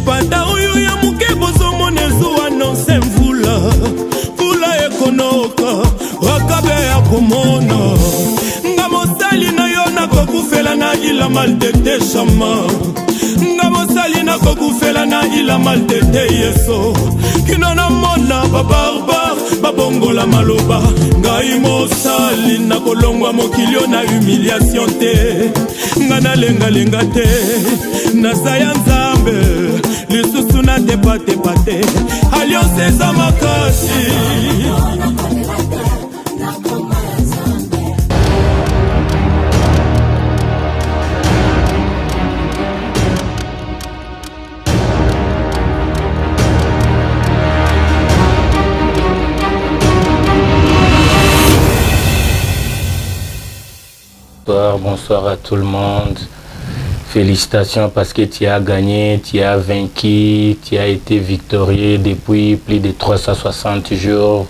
Pada oyo ya muke bozomona ezuwa nonse mvula Vula ekonoka wakabe ya komona Nga mosali na yo nakokufela na ila maltete shama Nga mosali nakokufela na ila maltete yeso Kino na mona babarbar babongola maloba Ngai mosali nakolongwa mokilio na humiliation te Nga nalenga te Nasaya nzambe lisusu na tepa te Alliance eza makasi Bonsoir à tout le monde. Félicitations parce que tu as gagné, tu as vaincu, tu as été victorieux depuis plus de 360 jours.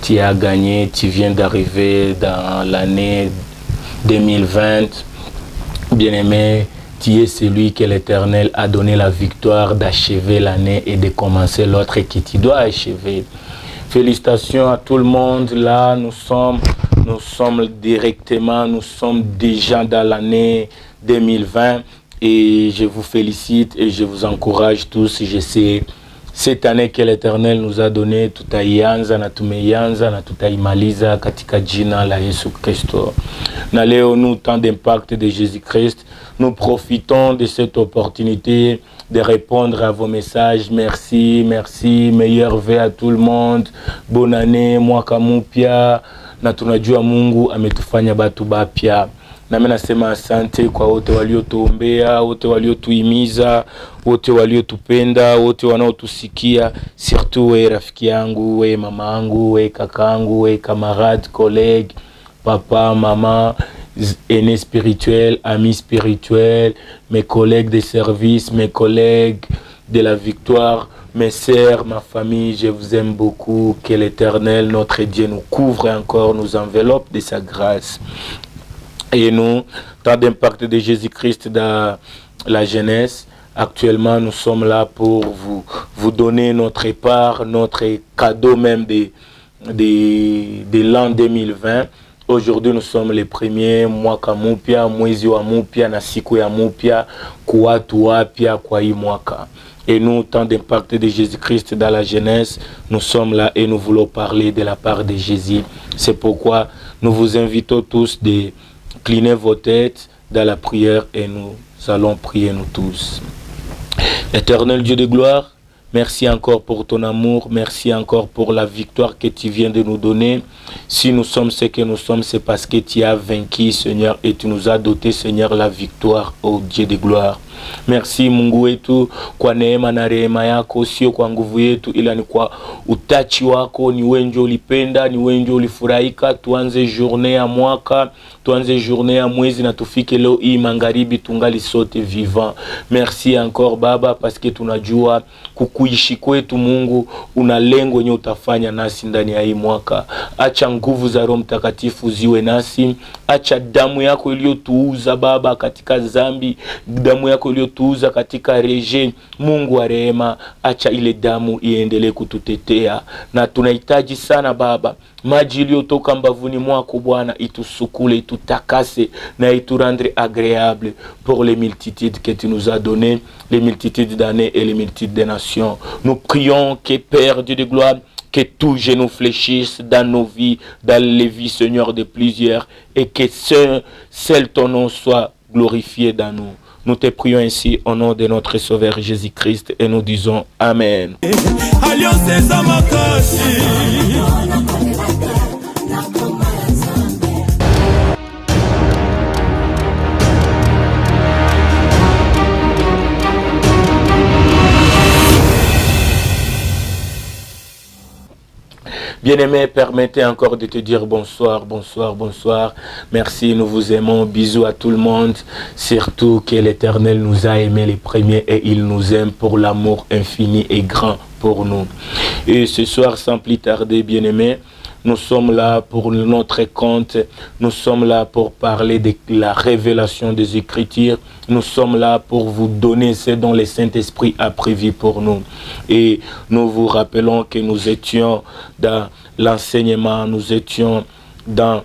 Tu as gagné, tu viens d'arriver dans l'année 2020. Bien-aimé, tu es celui que l'Éternel a donné la victoire d'achever l'année et de commencer l'autre et que tu dois achever. Félicitations à tout le monde. Là, nous sommes directement, nous sommes déjà dans l'année 2020 et je vous félicite et je vous encourage tous. Je sais cette année que l'Éternel nous a donné tutaianza na tumeianza na tutaimaliza katika jina la Yesu Kristo. Na leo nous temps d'impact de Jésus-Christ, nous profitons de cette opportunité de répondre à vos messages. Merci, meilleur vœu à tout le monde. Bonne année, mwaka mpya. Na tunajua Mungu ametufanya batu bapya. Na mimi nasema asante kwa wote waliotuombea, wote waliotuhimiza, wote waliotupenda, wote wanaotusikia, surtout we rafiki yangu, we mama yangu, we kakaangu, we camarade, collègue, papa, maman, aînés spirituels, amis spirituels, mes collègues de service, mes collègues de la victoire, mes sœurs, ma famille, je vous aime beaucoup. Que l'Éternel, notre Dieu, nous couvre encore, nous enveloppe de sa grâce. Et nous, temps d'impact de Jésus-Christ dans la jeunesse, actuellement, nous sommes là pour vous donner notre part, notre cadeau même de l'an 2020. Aujourd'hui, nous sommes les premiers, mwaka mupya, mwezi wa mupya, na siku ya mupya, kuwatu wapya kwa hii mwaka. Et nous, temps d'impact de Jésus-Christ dans la jeunesse, nous sommes là et nous voulons parler de la part de Jésus. C'est pourquoi nous vous invitons tous de cliner vos têtes dans la prière et nous allons prier nous tous. Éternel Dieu de gloire, merci encore pour ton amour, merci encore pour la victoire que tu viens de nous donner. Si nous sommes ce que nous sommes, c'est parce que tu as vaincu, Seigneur, et tu nous as doté, Seigneur, la victoire, ô Dieu de gloire. Merci Mungu wetu kwa neema na rehema yako, sio kwa nguvu yetu ila ni kwa utachi wako. Ni wewe ndio ulipenda, ni wewe ndio ulifurahika. Tuanze journée ya mwaka, tuanze journée ya mwezi na tufike leo hii magharibi tungali sote vivant. Merci encore Baba parce que tunajua kukuishi kwetu Mungu una lengo yenye utafanya nasi ndani ya hii mwaka. Acha nguvu za Roho Mtakatifu ziwe nasi. Acha damu yako iliyotuuza Baba katika dhambi, damu yako iliyotuuza katika reje, Mungu wa rehema, acha ile damu iendelee kututetea. Na tunahitaji sana Baba, maji iliyotoka mbavuni mwako Bwana itusukule, itutakase na iturendre agréable pour les multitudes que tu nous as donné, les multitudes d'années et les multitudes de nations. Nous prions que Père Dieu de gloire, que tout genou fléchisse dans nos vies, dans les vies, Seigneur, de plusieurs, et que seul ton nom soit glorifié dans nous. Nous te prions ainsi au nom de notre Sauveur Jésus-Christ et nous disons Amen. Bien-aimé, permettez encore de te dire bonsoir, bonsoir, bonsoir. Merci, nous vous aimons. Bisous à tout le monde. Surtout que l'Éternel nous a aimés les premiers et il nous aime pour l'amour infini et grand pour nous. Et ce soir, sans plus tarder, bien-aimé, Nous sommes là pour notre compte. Nous sommes là pour parler de la révélation des Écritures. Nous sommes là pour vous donner ce dont le Saint-Esprit a prévu pour nous. Et nous vous rappelons que nous étions dans l'enseignement, nous étions dans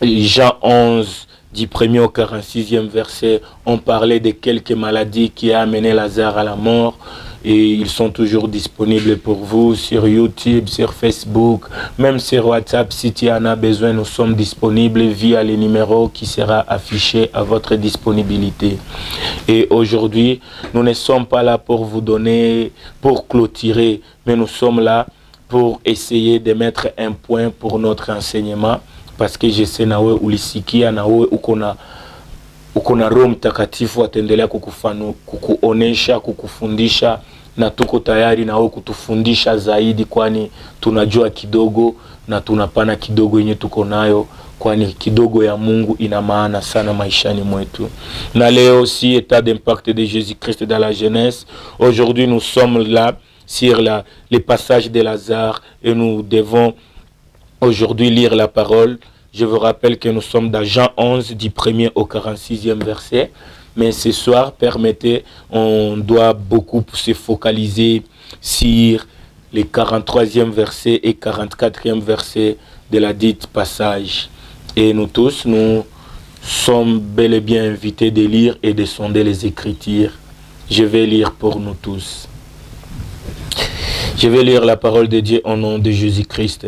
Jean 11, du 1er au 46e verset. On parlait de quelques maladies qui ont amené Lazare à la mort. Et ils sont toujours disponibles pour vous sur YouTube, sur Facebook, même sur WhatsApp. Si tu en as besoin, nous sommes disponibles via les numéros qui sera affiché à votre disponibilité. Et aujourd'hui, nous ne sommes pas là pour vous donner, pour clôturer, mais nous sommes là pour essayer de mettre un point pour notre enseignement. Parce que je sais nawe ulisikia nawe uko na Roho Mtakatifu ataendelea kukuonesha, kukufundisha, na tuko tayari nawe kutufundisha zaidi, kwani tunajua kidogo na tunapana kidogo yenye tuko nayo, kwani kidogo ya Mungu ina maana sana maishani mwetu. Na leo si état d'impact de Jésus-Christ dans la jeunesse. Aujourd'hui nous sommes là sur les passages de Lazare et nous devons aujourd'hui lire la parole. Je vous rappelle que nous sommes dans Jean 11, du 1er au 46e verset. Mais ce soir, permettez, on doit beaucoup se focaliser sur les 43e verset et 44e verset de la dite passage. Et nous tous, nous sommes bel et bien invités de lire et de sonder les Écritures. Je vais lire pour nous tous. Je vais lire la parole de Dieu au nom de Jésus-Christ.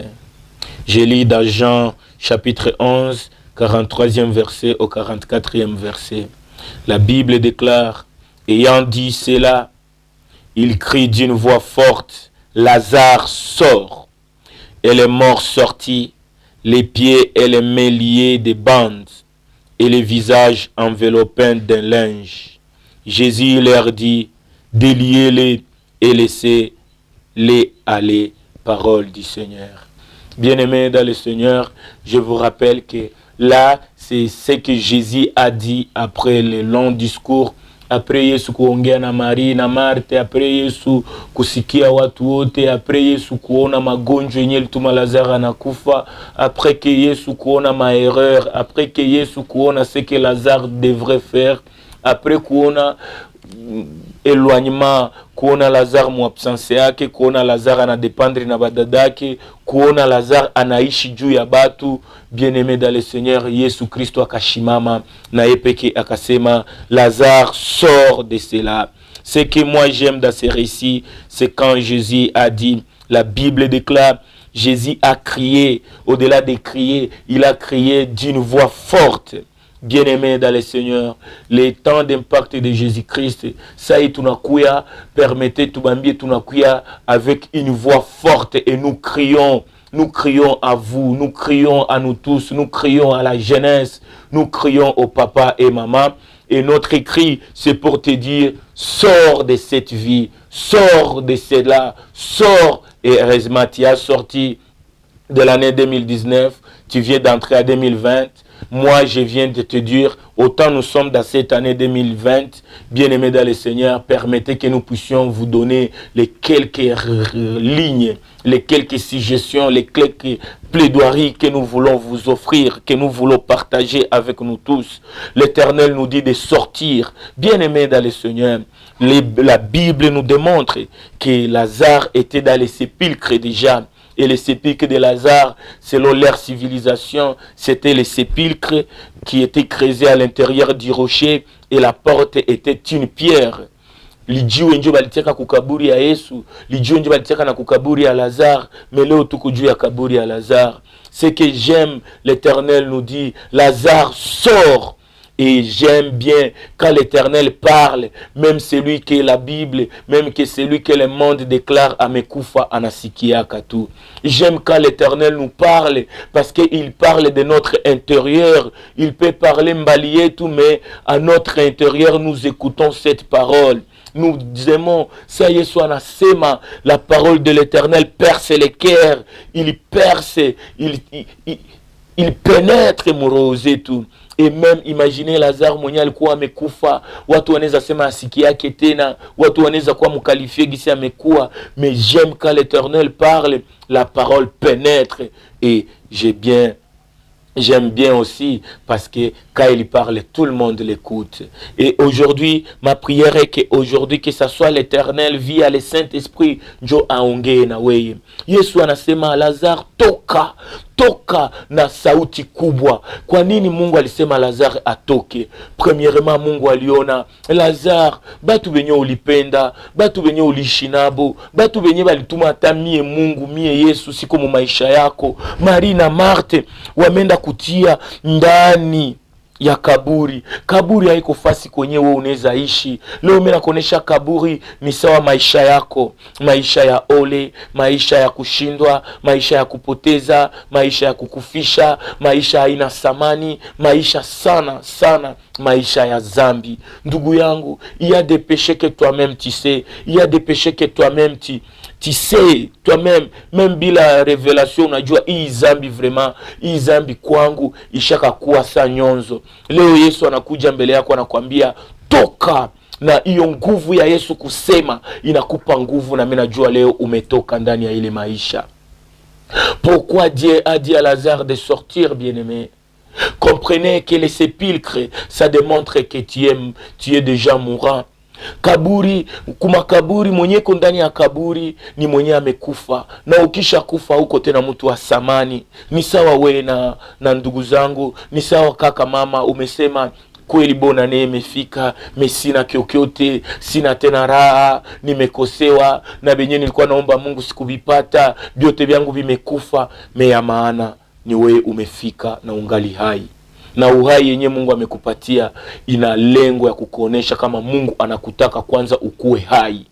Je lis dans Jean chapitre 11, 43e verset au 44e verset. La Bible déclare, ayant dit cela, il crie d'une voix forte, Lazare sort. Et les morts sortit, les pieds et les mains liés de bandes, et les visages enveloppés d'un linge. Jésus leur dit, déliez-les et laissez-les aller. Parole du Seigneur. Bien-aimés dans le Seigneur, je vous rappelle que là, c'est ce que Jésus a dit après le long discours. Après Yesu kuongea na Maria na Martha, après Yesu kusikia watu wote, après Yesu kuona magonjwa yenye lituma Lazare anakufa, après que Yesu kuona maerreur, après que Yesu kuona ce que Lazare devrait faire, après kuona éloignement, kuona Lazare muabsence yake, kuona Lazare anadependre na badadake, kuona Lazare anaishi juu ya batu. Bien-aimé dans le Seigneur, Yesu Kristo akashimama na yepeke akasema, Lazare sort de cela. Ce que moi j'aime dans ces récits, c'est quand Jésus a dit, la Bible déclare, Jésus a crié, au-delà de crier, il a crié d'une voix forte. Bien-aimés dans le Seigneur, les temps d'impact de Jésus-Christ, ça y est, tunakuya, permettez tubambie tunakuya avec une voix forte et nous crions à vous, nous crions à nous tous, nous crions à la jeunesse, nous crions au papa et maman. Et notre cri, c'est pour te dire, sors de cette vie, sors de cela, sors. Et heureusement, tu as sorti de l'année 2019, tu viens d'entrer à 2020. Moi, je viens de te dire, autant nous sommes dans cette année 2020, bien-aimés dans le Seigneur, permettez que nous puissions vous donner les quelques lignes, les quelques suggestions, les quelques plaidoiries que nous voulons vous offrir, que nous voulons partager avec nous tous. L'Éternel nous dit de sortir, bien-aimés dans le Seigneur. La Bible nous démontre que Lazare était dans les sépulcres déjà. Et les sépulcres de Lazare, selon leur civilisation, c'était les sépulcres qui étaient creusés à l'intérieur du rocher et la porte était une pierre. Lijiwe njo balitiaka kukaburi ya Yesu, lijiwe njo balitiaka na kukaburi ya Lazare, mais leo tuko juu ya kaburi ya Lazare. Ce que j'aime, l'Éternel nous dit, Lazare sort. Et j'aime bien quand l'Éternel parle, même celui que la Bible, même que celui que le monde déclare à Mekoufa Anasikia Katou. J'aime quand l'Éternel nous parle, parce qu'il parle de notre intérieur. Il peut parler mbalié tout, mais à notre intérieur, nous écoutons cette parole. Nous aimons, ça y est, soit nasema, la parole de l'Éternel perce les cœurs, il perce, il pénètre mon rosé tout. Et même imaginez Lazare mwenye alikuwa amekufa, watu wanaweza sema asiki yake tena, watu wanaweza kuwa mkalifie gisi amekuwa, mais j'aime quand l'Éternel parle, la parole pénètre, et j'aime bien aussi parce que quand il parle, tout le monde l'écoute. Et aujourd'hui, ma prière est qu'aujourd'hui, que ça soit l'Éternel via le Saint-Esprit, njo aongee na weye. Yesu anasema Lazare toka na sauti kubwa. Kwa nini Mungu alisema Lazare atoke? Premièrement, Mungu aliona Lazare, batu benye ulipenda, batu benye ulishinabo, batu benye balituma hata mie Mungu, mie Yesu siko mu maisha yako. Marie na Marte wamenda kutia ndani ya kaburi. Kaburi haiko fasi kwenye wewe unaweza ishi. Leo mimi nakuonesha kaburi ni sawa maisha yako, maisha ya ole, maisha ya kushindwa, maisha ya kupoteza, maisha ya kukufisha, maisha haina thamani, maisha sana, maisha ya zambi. Ndugu yangu, il y a des péchés que toi-même tu sais, il y a des péchés que toi-même tu sais, toi-même, même bila révélation, unajua hii zambi vraiment, hii zambi kwangu ishaka kuwa sa nyonzo. Leo Yesu anakuja mbele yako anakuambia toka, na hiyo nguvu ya Yesu kusema inakupa nguvu, na mimi najua leo umetoka ndani ya ile maisha. Pourquoi Dieu a dit à Lazare de sortir, bien-aimé? Comprenez que les sépulcres, ça démontre que tu es déjà mourant. Kaburi, kumakaburi, mwenye ndani ya kaburi ni mwenye amekufa, na ukisha kufa huko tena mtu wa samani. Ni sawa we na ndugu zangu, ni sawa kaka mama, umesema kweli bona ne imefika, mesina kyokyote, sina tena raha, nimekosewa, na benye nilikuwa naomba Mungu sikuvipata, vyote vyangu vimekufa. Meya maana ni we umefika na ungali hai. Na uhai yenye Mungu amekupatia ina lengo ya kukuonesha kama Mungu anakutaka kwanza ukue hai.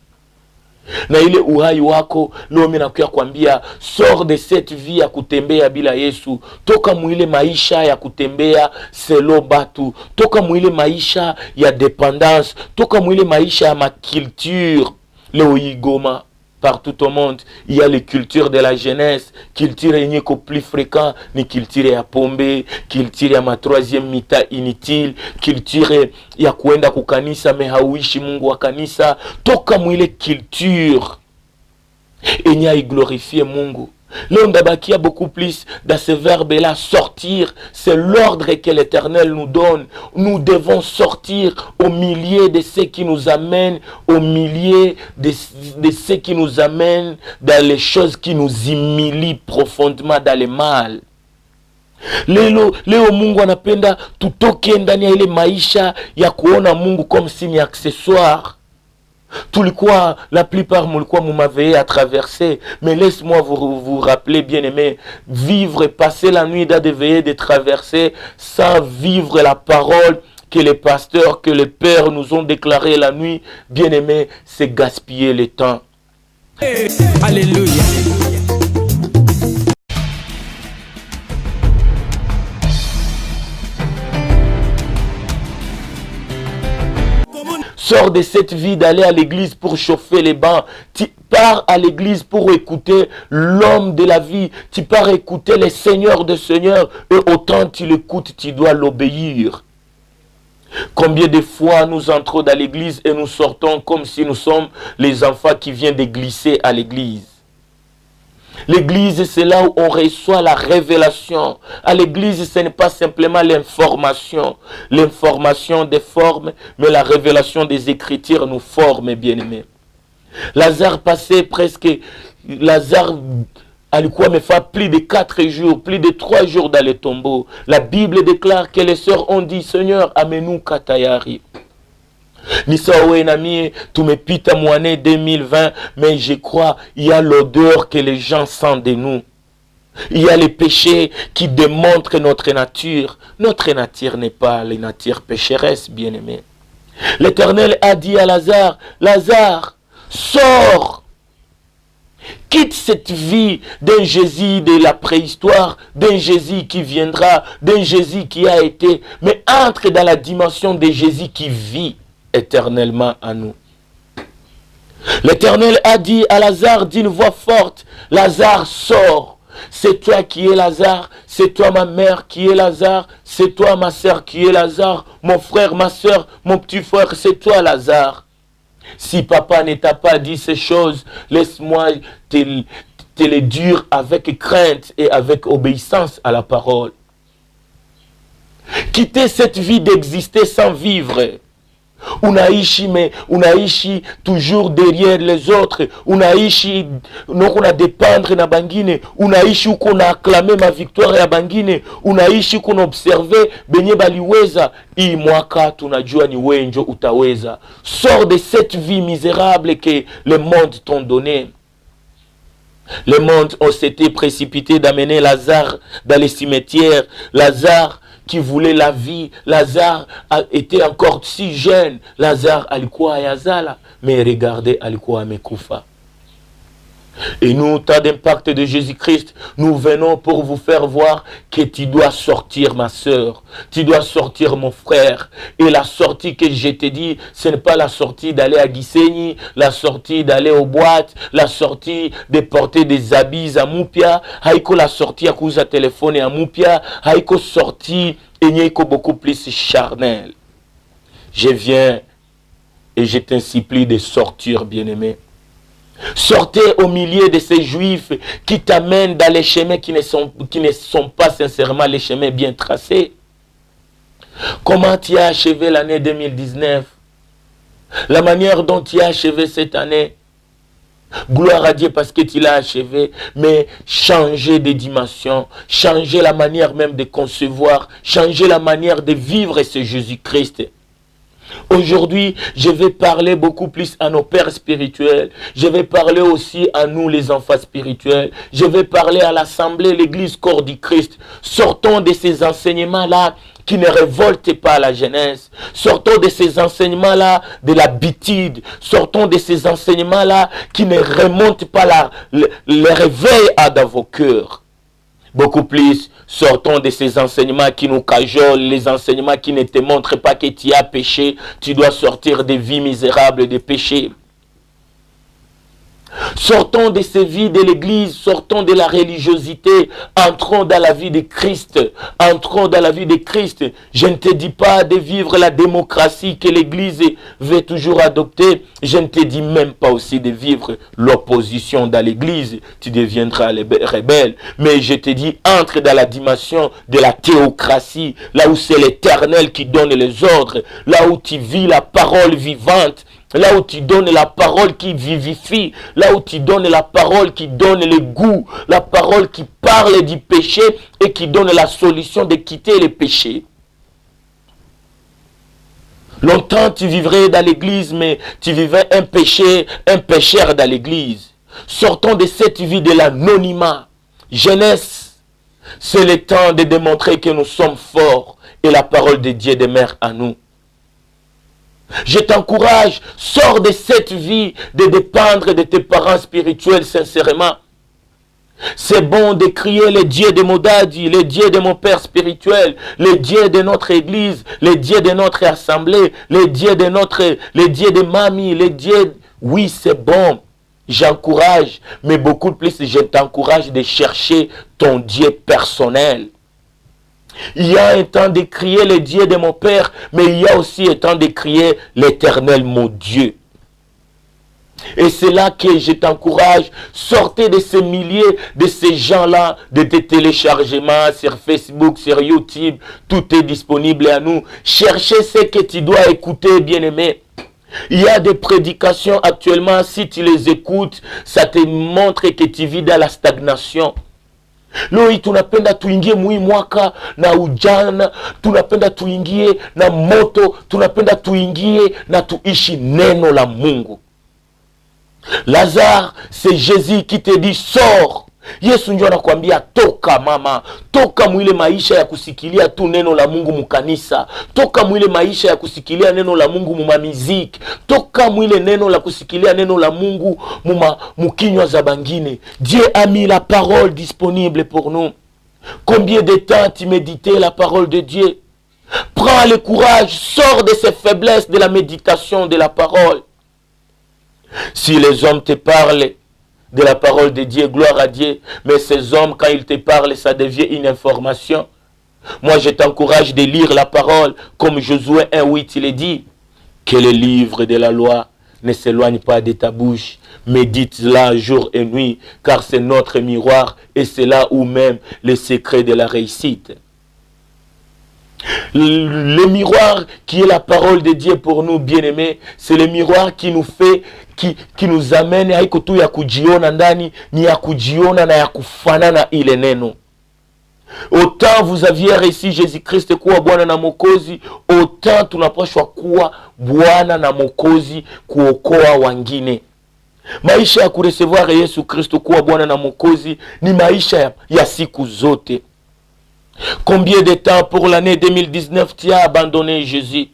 Na ile uhai wako leo mimi nakuya kuambia, sors de cette vie ya kutembea bila Yesu. Toka mwile maisha ya kutembea selo batu, toka mwile maisha ya dépendance, toka mwile maisha ya maculture. Leo Goma, partout au monde, il y a les cultures de la jeunesse. Culture yenye ko plus fréquent ni culture ya pombe, culture ya ma troisième mita inutile, culture ya kuenda kukanisa me hauishi Mungu wa kanisa. Toka mwile culture yenye aiglorifie Mungu. Là, on a beaucoup plus dans ce verbe-là, sortir. C'est l'ordre que l'Éternel nous donne. Nous devons sortir au milieu de ceux qui nous amènent, au milieu de ceux qui nous amènent dans les choses qui nous humilient profondément dans le mal. Leo Mungu anapenda tutoke ndani ya ile maisha ya kuona Mungu comme si ni accessoire. Tulikuwa, la plupart mulikuwa mumaveye à traverser, mais laisse-moi vous rappeler, bien aimé, vivre, passer la nuit dans des veillées de traverser sans vivre la parole que les pasteurs, que les pères nous ont déclaré la nuit, bien aimé, c'est gaspiller le temps. Alléluia. Sors de cette vie d'aller à l'église pour chauffer les bancs. Tu pars à l'église pour écouter l'homme de la vie. Tu pars écouter le Seigneur des Seigneurs. Et autant tu l'écoutes, tu dois l'obéir. Combien de fois nous entrons dans l'église et nous sortons comme si nous sommes les enfants qui viennent de glisser à l'église. L'église, c'est là où on reçoit la révélation. À l'église, ce n'est pas simplement l'information. L'information des formes, mais la révélation des Écritures nous forme, bien-aimés. Lazare passait presque... Lazare alikuwa amefa plus de 4 jours, plus de 3 jours dans le tombeau. La Bible déclare que les sœurs ont dit, Seigneur, amène-nous katayari. Ni sawa na mie tumepita mwannée 2020, mais je crois il y a l'odeur que les gens sentent de nous. Il y a les péchés qui démontrent notre nature. Notre nature n'est pas la nature pécheresse, bien-aimé. L'Éternel a dit à Lazare, Lazare, sors, quitte cette vie d'un Jésus de la préhistoire, d'un Jésus qui viendra, d'un Jésus qui a été, mais entre dans la dimension de Jésus qui vit éternellement à nous. L'Éternel a dit à Lazare d'une voix forte, Lazare, sors. C'est toi qui es Lazare. C'est toi ma mère qui est Lazare. C'est toi ma sœur qui est Lazare. Mon frère, ma sœur, mon petit frère, c'est toi Lazare. Si papa ne t'a pas dit ces choses, laisse-moi te les dire avec crainte et avec obéissance à la parole. Quitter cette vie d'exister sans vivre. Unaishi mais unaishi toujours derrière les autres, unaishi donc on a dépendre na bangine, unaishi uko na acclamer ma victoire ya bangine, unaishi kuna observer benye baliweza. Hii mwaka tunajua ni wenjo utaweza. Sors de cette vie misérable que le monde t'ont donné. Le monde s'était précipité d'amener Lazare dans les cimetières. Lazare qui voulait la vie. Lazare était encore si jeune. Lazare alikuwa yazala, mais regardez, alikuwa amekufa. Et nous, temps d'impact de Jésus-Christ, nous venons pour vous faire voir que tu dois sortir, ma soeur. Tu dois sortir, mon frère. Et la sortie que je te dis, ce n'est pas la sortie d'aller à Gisenyi, la sortie d'aller aux boîtes, la sortie de porter des habits à Moupia, haïko la sortie à cause de téléphone à Moupia, haïko sortie et n'yeko beaucoup plus charnel. Je viens et je t'en supplie de sortir, bien-aimé. Sortez au milieu de ces juifs qui t'amènent dans les chemins qui ne sont pas sincèrement les chemins bien tracés. Comment tu as achevé l'année 2019? La manière dont tu as achevé cette année. Gloire à Dieu parce que tu l'as achevé, mais changer de dimension, changer la manière même de concevoir, changer la manière de vivre ce Jésus-Christ. Aujourd'hui, je vais parler beaucoup plus à nos pères spirituels. Je vais parler aussi à nous, les enfants spirituels. Je vais parler à l'assemblée, l'église corps du Christ. Sortons de ces enseignements-là qui ne révoltent pas la jeunesse. Sortons de ces enseignements-là de l'habitude. Sortons de ces enseignements-là qui ne remontent pas le réveil dans vos cœurs. Beaucoup plus, sortons de ces enseignements qui nous cajolent, les enseignements qui ne te montrent pas que tu as péché. Tu dois sortir des vies misérables de péché. Sortons de ces vies de l'église, sortons de la religiosité, entrons dans la vie de Christ, entrons dans la vie de Christ. Je ne te dis pas de vivre la démocratie que l'église veut toujours adopter, je ne te dis même pas aussi de vivre l'opposition dans l'église, tu deviendras rebelle, mais je te dis entre dans la dimension de la théocratie, là où c'est l'Éternel qui donne les ordres, là où tu vis la parole vivante, là où tu donnes la parole qui vivifie, là où tu donnes la parole qui donne le goût, la parole qui parle du péché et qui donne la solution de quitter le péché. Longtemps tu vivrais dans l'église, mais tu vivais un pécheur dans l'église. Sortons de cette vie de l'anonymat. Jeunesse, c'est le temps de démontrer que nous sommes forts et la parole de Dieu demeure à nous. Je t'encourage, sors de cette vie de dépendre de tes parents spirituels sincèrement. C'est bon de crier le Dieu de Modadi, le Dieu de mon père spirituel, le Dieu de notre église, le Dieu de notre assemblée, le Dieu de mamie, le Dieu... Oui, c'est bon, j'encourage, mais beaucoup plus je t'encourage de chercher ton Dieu personnel. Il y a un temps de crier le Dieu de mon Père, mais il y a aussi un temps de crier l'Éternel mon Dieu. Et c'est là que je t'encourage, sortez de ces milliers de ces gens-là, de tes téléchargements sur Facebook, sur YouTube, tout est disponible à nous. Cherchez ce que tu dois écouter, bien-aimé. Il y a des prédications actuellement, si tu les écoutes, ça te montre que tu vis dans la stagnation. Loi tunapenda tuingie mwi mwaka na ujana, tunapenda tuingie na moto, tunapenda tuingie na tuishi neno la Mungu. Lazare, c'est Jésus qui te dit sors. Yesu ndio anakuambia toka mama, toka mwile maisha ya kusikilia tu neno la Mungu mukanisa, toka mwile maisha ya kusikilia neno la Mungu mumamiziki, toka mwile neno la kusikilia neno la Mungu mukinywa za bangine. Dieu a mis la parole disponible pour nous. Combien de temps tu méditais la parole de Dieu? Prends le courage, sors de ces faiblesses de la méditation de la parole. Si les hommes te parlent, de la parole de Dieu, gloire à Dieu. Mais ces hommes, quand ils te parlent, ça devient une information. Moi, je t'encourage de lire la parole, comme Josué 1:8, il est dit, que le livre de la loi ne s'éloigne pas de ta bouche. Médite-la jour et nuit, car c'est notre miroir et c'est là où même le secret de la réussite. Le miroir qui est la parole de Dieu pour nous, bien-aimés, c'est le miroir qui nous fait, qui nous amène haiko tu ya kujiona ndani, ni ya kujiona na ya kufanana ile neno. Autant vous aviez réussi Jésus-Christ kuwa Bwana na Mwokozi, autant tunapaswa kuwa Bwana na Mwokozi kuokoa wengine. Maisha ya kuresevoir Yesu Kristo kuwa Bwana na Mwokozi ni maisha ya siku zote. Combien de temps pour l'année 2019 tu as abandonné Jésus?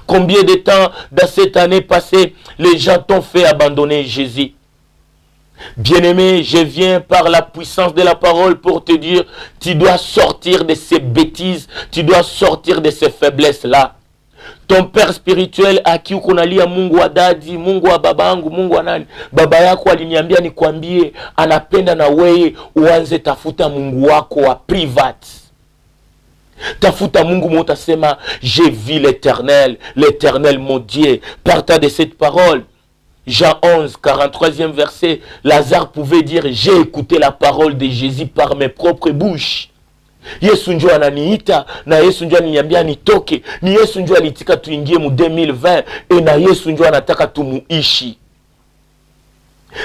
Combien de temps dans cette année passée les gens t'ont fait abandonner Jésus? Bien-aimé, je viens par la puissance de la parole pour te dire, tu dois sortir de ces bêtises, tu dois sortir de ces faiblesses-là. Ton père spirituel aki ukonalia Mungu wa dadi, Mungu wa babangu, Mungu wa nani? Baba yako aliniambia nikwambie, anapenda na wewe uanze tafuta Mungu wako wa private. Tafuta Mungu moutasema, j'ai vu l'Éternel, l'Éternel mon Dieu. Partant de cette parole, Jean 11, 43e verset, Lazare pouvait dire, j'ai écouté la parole de Jésus par mes propres bouches. Yesu njo ananiita, na Yesu njo ananiambia nitoke, ni Yesu njo alitika tuingie mu 2020, et na Yesu njo anataka tumuishi.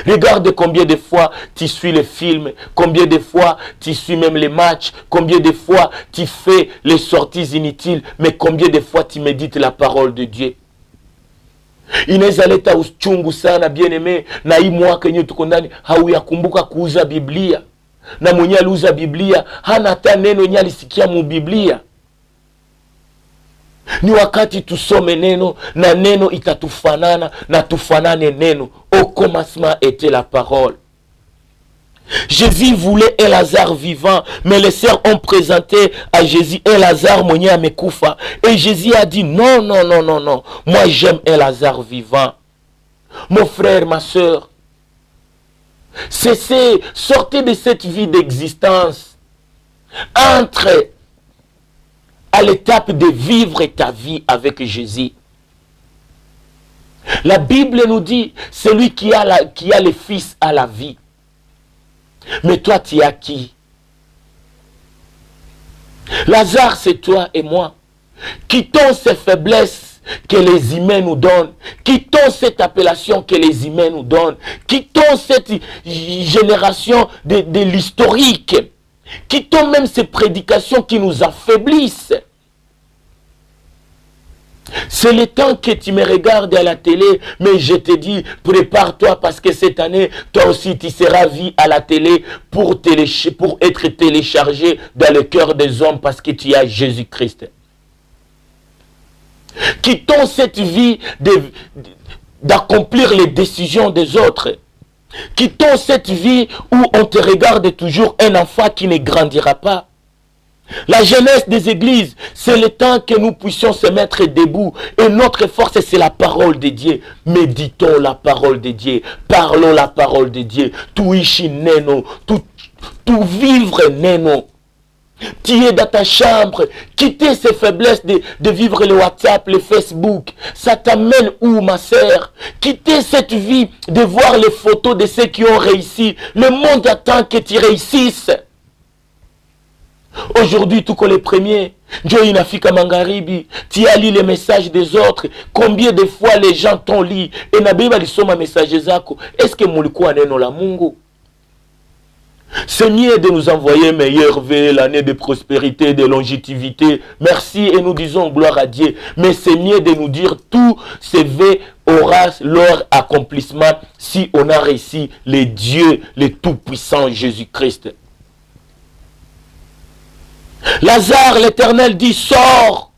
Regarde combien de fois tu suis les films, combien de fois tu suis même les matchs, combien de fois tu fais les sorties inutiles, mais combien de fois tu médites la parole de Dieu. Inaweza leta uchungu sana bien-aimé, na hii mwaka yenyewe tuko ndani hauyakumbuka kuuza Biblia. Na mwenye aliuza Biblia hana hata neno yenye alisikia mu Biblia. Ni wakati tusome neno na neno itatufanana na tufanane neno. Au commencement était la parole. Jésus voulait un Lazare vivant, mais les sœurs ont présenté à Jésus un Lazare mwenye amekufa. Et Jésus a dit non, non, non, non, non. Moi j'aime un Lazare vivant. Mon frère, ma sœur, cessez, sortez de cette vie d'existence. Entrez à l'étape de vivre ta vie avec Jésus. La Bible nous dit, celui qui a le Fils a la vie. Mais toi, tu as qui? Lazare, c'est toi et moi. Quittons ces faiblesses que les humains nous donnent. Quittons cette appellation que les humains nous donnent. Quittons cette génération de l'historique. Quittons même ces prédications qui nous affaiblissent. C'est le temps que tu me regardes à la télé, mais je te dis, prépare-toi parce que cette année, toi aussi, tu seras vu à la télé pour être téléchargé dans le cœur des hommes parce que tu as Jésus-Christ. Quittons cette vie d'accomplir les décisions des autres. Quittons cette vie où on te regarde toujours un enfant qui ne grandira pas. La jeunesse des églises, c'est le temps que nous puissions se mettre debout. Et notre force, c'est la parole de Dieu. Méditons la parole de Dieu. Parlons la parole de Dieu. Tout ici, neno. Tout vivre, neno. Tu es dans ta chambre. Quitter ces faiblesses de vivre le WhatsApp, le Facebook. Ça t'amène où, ma sœur? Quitter cette vie de voir les photos de ceux qui ont réussi. Le monde attend que tu réussisses. Aujourd'hui, tout comme les premiers, Dieu inafika mangaribi, tu as lu les messages des autres. Combien de fois les gens t'ont lu et nabiba lisoma messages zako. Est-ce que mulikuwa neno la Mungu? C'est mieux de nous envoyer meilleur vœu, l'année de prospérité, de longévité. Merci et nous disons gloire à Dieu. Mais c'est mieux de nous dire tous ces vœux aura leur accomplissement si on a réussi les dieux, les tout-puissants Jésus-Christ. Lazare, l'Éternel dit, sors,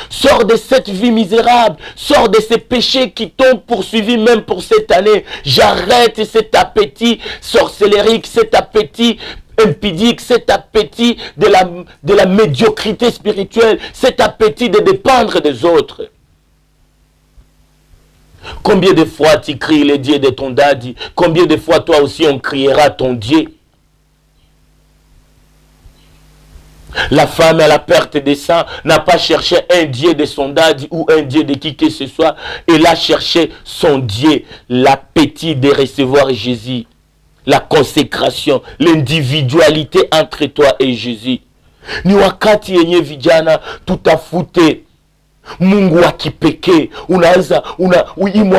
sors de cette vie misérable, sors de ces péchés qui t'ont poursuivi même pour cette année. J'arrête cet appétit sorcellérique, cet appétit impudique, cet appétit de la médiocrité spirituelle, cet appétit de dépendre des autres. Combien de fois tu cries les dieux de ton daddy? Combien de fois toi aussi on criera ton Dieu? La femme à la perte des sang n'a pas cherché un Dieu de son daddy ou un Dieu de qui que ce soit. Elle a cherché son Dieu, l'appétit de recevoir Jésus, la consécration, l'individualité entre toi et Jésus. Ni wakati yenye vijana tutafute Mungu wa kipekee. Unaanza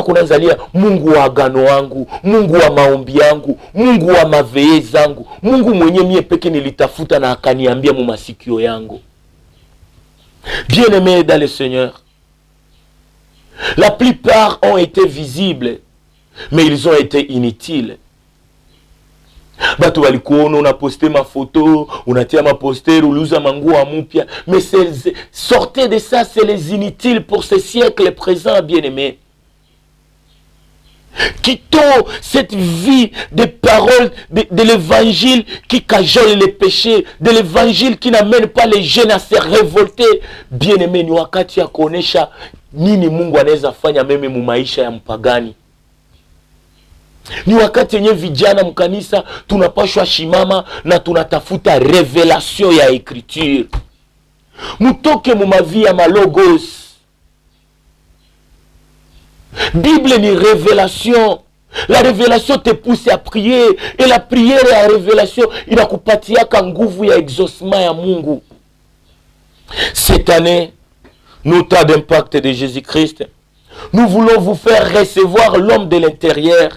kunazalia Mungu wa agano wangu, Mungu wa maombi yangu, Mungu wa maveye zangu, Mungu mwenye mie peke nilitafuta na akaniambia mu masikio yangu. Bien-aimés dans le Seigneur, la plupart ont été visibles, mais ils ont été inutiles. Batu walikuona unaposte mafoto, unatia maposter, uliuza manguo mupya, mais sortez de ça, c'est les inutiles pour ce siècle présent, bien-aimés. Quittons cette vie de paroles de l'évangile qui cajole les péchés, de l'évangile qui n'amène pas les jeunes à se révolter. Bien-aimés, ni wakati ya kuonesha nini Mungu anaweza fanya meme mu maisha ya mpagani. Ni wakati yenye vijana mkanisa tunapashwa shimama na tunatafuta revelation ya écriture. Mutoke mu mavi ya malogos. Bible ni révélation. La révélation te pousse à prier. Et la prière et la révélation inakupatiaka nguvu ya exaucement ya Mungu. Cette année, nous temps d'impact de Jésus-Christ, nous voulons vous faire recevoir l'homme de l'intérieur.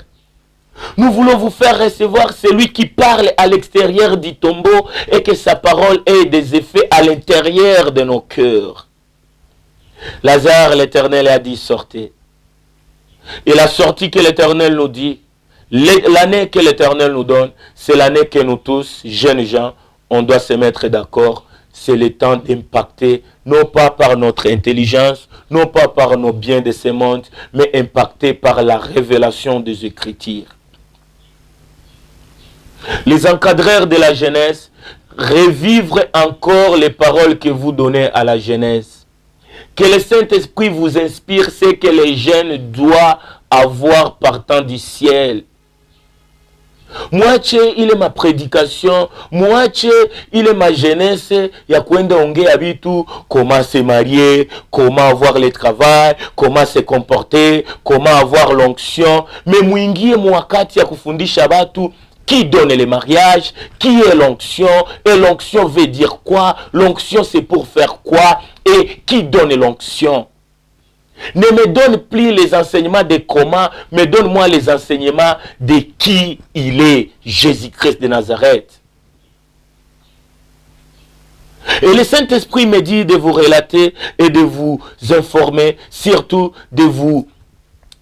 Nous voulons vous faire recevoir celui qui parle à l'extérieur du tombeau et que sa parole ait des effets à l'intérieur de nos cœurs. Lazare, l'Éternel a dit, sortez. Et la sortie que l'Éternel nous dit, l'année que l'Éternel nous donne, c'est l'année que nous tous, jeunes gens, on doit se mettre d'accord. C'est le temps d'impacter, non pas par notre intelligence, non pas par nos biens de ce monde, mais impacter par la révélation des Écritures. Les encadreurs de la jeunesse, revivre encore les paroles que vous donnez à la jeunesse. Que le Saint-Esprit vous inspire ce que les jeunes doivent avoir partant du ciel. Moitié, il est ma prédication. Moitié, il est ma jeunesse. Ya kwenda ongea bitu, comment se marier, comment avoir le travail, comment se comporter, comment avoir l'onction. Mais mwingie mwakati ya kufundisha batu qui donne le mariage, qui est l'onction, et l'onction veut dire quoi, l'onction c'est pour faire quoi, et qui donne l'onction. Ne me donne plus les enseignements de comment, mais donne-moi les enseignements de qui il est, Jésus-Christ de Nazareth. Et le Saint-Esprit me dit de vous relater et de vous informer, surtout de vous...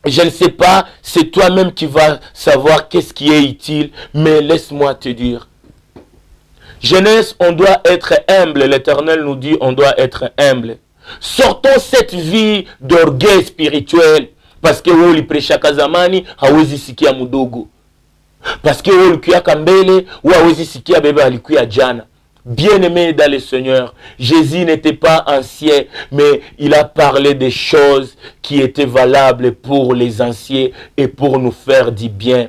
Je ne sais pas, c'est toi-même qui vas savoir qu'est-ce qui est utile, mais laisse-moi te dire. Jeunesse, on doit être humble. L'Éternel nous dit, on doit être humble. Sortons cette vie d'orgueil spirituel. Parce que woli presha kazamani, hawezi sikia mudogo. Parce que woli kuya kambele, hawezi sikia bebe alikuya jana. Bien-aimé dans le Seigneur, Jésus n'était pas ancien, mais il a parlé des choses qui étaient valables pour les anciens et pour nous faire du bien.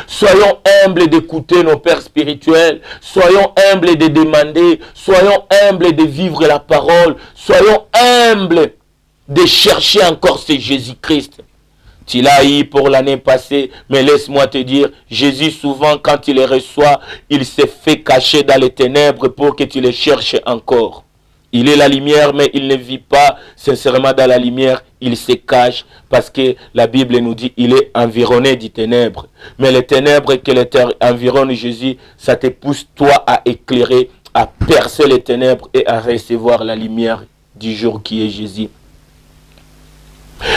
Soyons humbles d'écouter nos pères spirituels, soyons humbles de demander, soyons humbles de vivre la parole, soyons humbles de chercher encore ce Jésus-Christ. Tu l'as eu pour l'année passée, mais laisse-moi te dire, Jésus souvent quand il les reçoit, il se fait cacher dans les ténèbres pour que tu les cherches encore. Il est la lumière, mais il ne vit pas sincèrement dans la lumière, il se cache parce que la Bible nous dit il est environné des ténèbres. Mais les ténèbres que environne Jésus, ça te pousse toi à éclairer, à percer les ténèbres et à recevoir la lumière du jour qui est Jésus.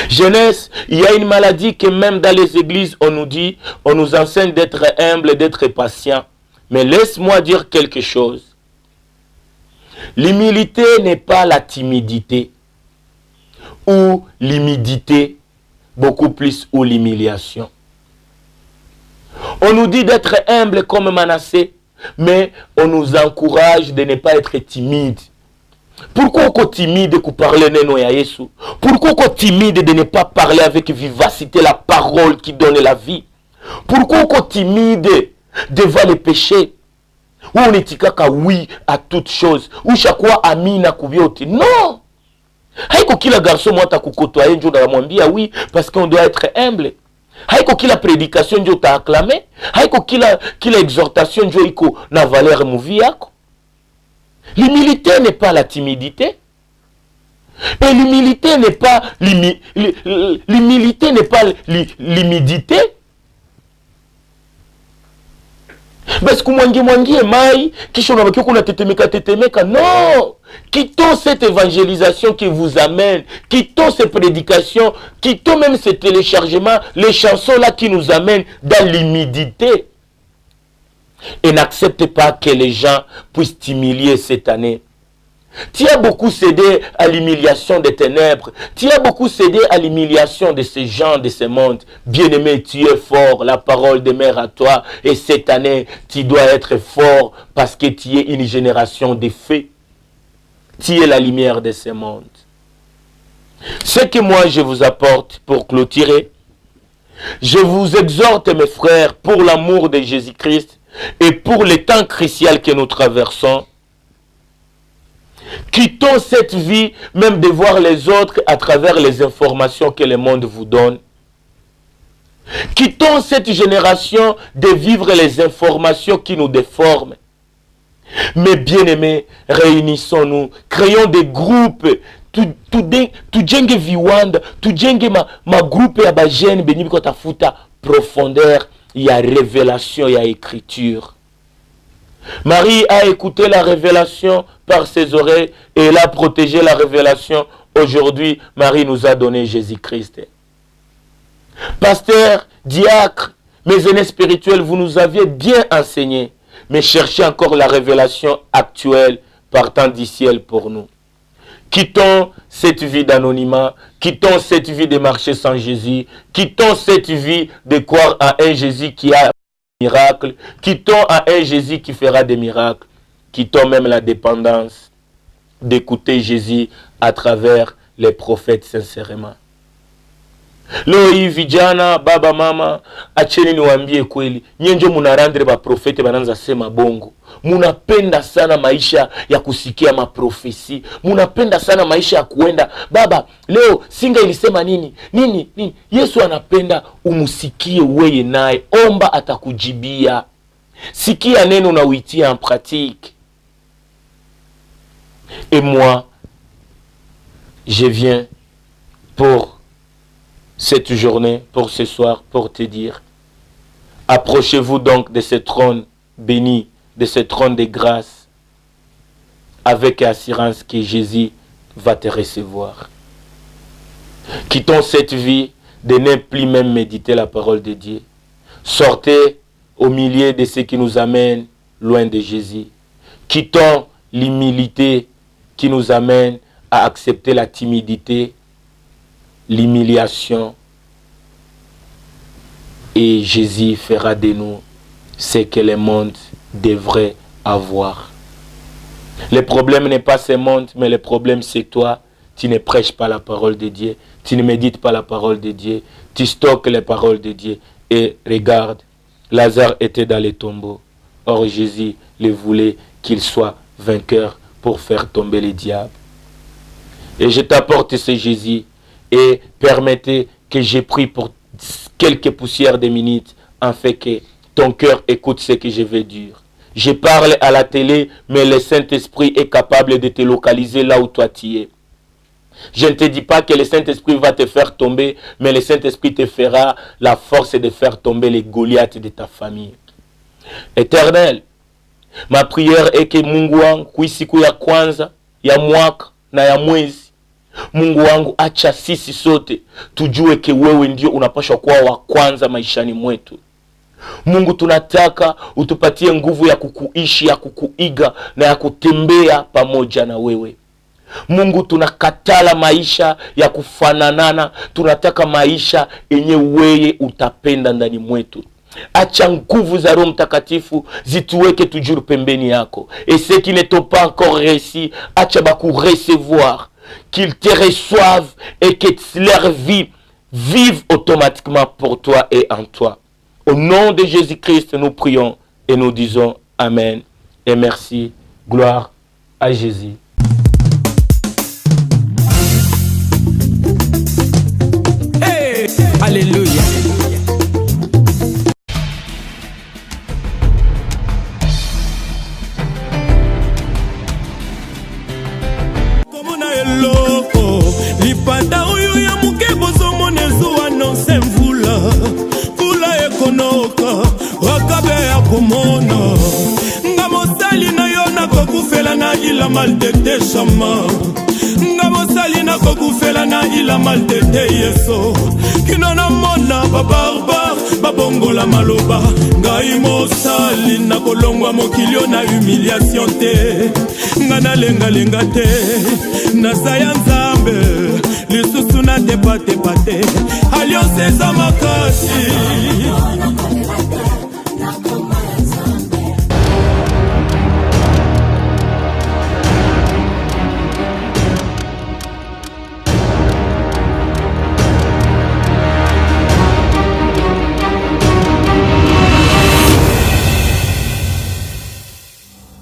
Jeunesse, il y a une maladie que même dans les églises, on nous dit, on nous enseigne d'être humble, d'être patient. Mais laisse-moi dire quelque chose. L'humilité n'est pas la timidité ou l'humidité, beaucoup plus, ou l'humiliation. On nous dit d'être humble comme Manassé, mais on nous encourage de ne pas être timide. Pourquoi uko timide de parler neno ya Yesu? Pourquoi uko timide de ne pas parler avec vivacité la parole qui donne la vie? Pourquoi uko timide devant les péchés? Ou on est kaka oui à toute chose? Ou chakwa amina kubioti? Non! Haiko kila garçon mwata kukotoa njo na mwambia oui parce qu'on doit être humble. Haiko kila prédication njo ta acclamer. Haiko kila exhortation njo iko na valeur muvi yako. L'humilité n'est pas la timidité. Et l'humilité n'est pas l'humilité n'est pas l'humidité. Parce que mwangi mai kisha unabaki kuna tetemeka. Non! Quittons cette évangélisation qui vous amène, quittons ces prédications, quittons même ces téléchargements, les chansons là qui nous amènent dans l'humidité. Et n'acceptez pas que les gens puissent t'humilier cette année. Tu as beaucoup cédé à l'humiliation des ténèbres. Tu as beaucoup cédé à l'humiliation de ces gens, de ce monde. Bien-aimé, tu es fort. La parole demeure à toi. Et cette année, tu dois être fort parce que tu es une génération de faits. Tu es la lumière de ce monde. Ce que moi je vous apporte pour clôturer, je vous exhorte, mes frères, pour l'amour de Jésus-Christ et pour les temps cruciaux que nous traversons, quittons cette vie, même de voir les autres à travers les informations que le monde vous donne. Quittons cette génération de vivre les informations qui nous déforment. Mais bien-aimés, réunissons-nous, créons des groupes, tujenge viwanda, tujenge ma groupe ya bajene benyi biko tafuta profondeur, il y a révélation, il y a écriture. Marie a écouté la révélation par ses oreilles et elle a protégé la révélation. Aujourd'hui, Marie nous a donné Jésus-Christ. Pasteur, diacre, mes aînés spirituels, vous nous aviez bien enseigné, mais cherchez encore la révélation actuelle partant du ciel pour nous. Quittons cette vie d'anonymat, quittons cette vie de marcher sans Jésus, quittons cette vie de croire à un Jésus qui a des miracles, quittons à un Jésus qui fera des miracles, quittons même la dépendance d'écouter Jésus à travers les prophètes sincèrement. Leo hii vijana, baba, mama, acheni niwaambie kweli, nyenjo munarandre ba profete bananza sema bongo. Munapenda sana maisha ya kusikia maprofesi. Munapenda sana maisha ya kuenda. Baba, leo singa ilisema nini? Nini? Yesu anapenda umusikie weye naye. Omba atakujibia. Sikia neno na uitia en pratique. Et moi, je viens pour cette journée, pour ce soir, pour te dire, approchez-vous donc de ce trône béni, de ce trône de grâce, avec assurance que Jésus va te recevoir. Quittons cette vie de ne plus même méditer la parole de Dieu. Sortez au milieu de ce qui nous amène loin de Jésus. Quittons l'humilité qui nous amène à accepter la timidité, l'humiliation, et Jésus fera de nous ce que le monde devrait avoir. Le problème n'est pas ce monde, mais le problème c'est toi. Tu ne prêches pas la parole de Dieu, tu ne médites pas la parole de Dieu, tu stockes les paroles de Dieu. Et regarde, Lazare était dans les tombeaux. Or Jésus le voulait qu'il soit vainqueur pour faire tomber les diables. Et je t'apporte ce Jésus. Et permettez que je prie pour quelques poussières de minutes, afin que ton cœur écoute ce que je vais dire. Je parle à la télé, mais le Saint-Esprit est capable de te localiser là où toi tu es. Je ne te dis pas que le Saint-Esprit va te faire tomber, mais le Saint-Esprit te fera la force de faire tomber les Goliaths de ta famille. Éternel, ma prière est que Mungu wangu kuisiku ya kwanza, ya mwaka na ya mwezi, Mungu wangu acha sisi sote tujue ke wewe ndio unapaswa kuwa wa kwanza maishani mwetu. Mungu tunataka utupatie nguvu ya kukuishi, ya kukuiga na ya kutembea pamoja na wewe. Mungu tunakatala maisha ya kufananana, tunataka maisha yenye wewe utapenda ndani mwetu. Acha nguvu za Roho Mtakatifu zituweke toujours pembeni yako. Et ceux qui ne t'ont pas encore réussi, acha baku recevoir, qu'ils te reçoivent et que leur vie vive automatiquement pour toi et en toi. Au nom de Jésus-Christ, nous prions et nous disons Amen et merci. Gloire à Jésus. Hey, alléluia. Lipanda oyo ya muke bozomona ezuwa nonse mvula mvula ekonoka wakabe ya komona nga mosali na yo nakokufela na ila maltete shama nga mosali nakokufela na ila maltete yeso kino na mona babarbar babongola maloba ngai mosali nakolongwa mokilio na humiliation te nga nalengalenga te nasaya nzambe lisusu na tepa te alliance eza makasi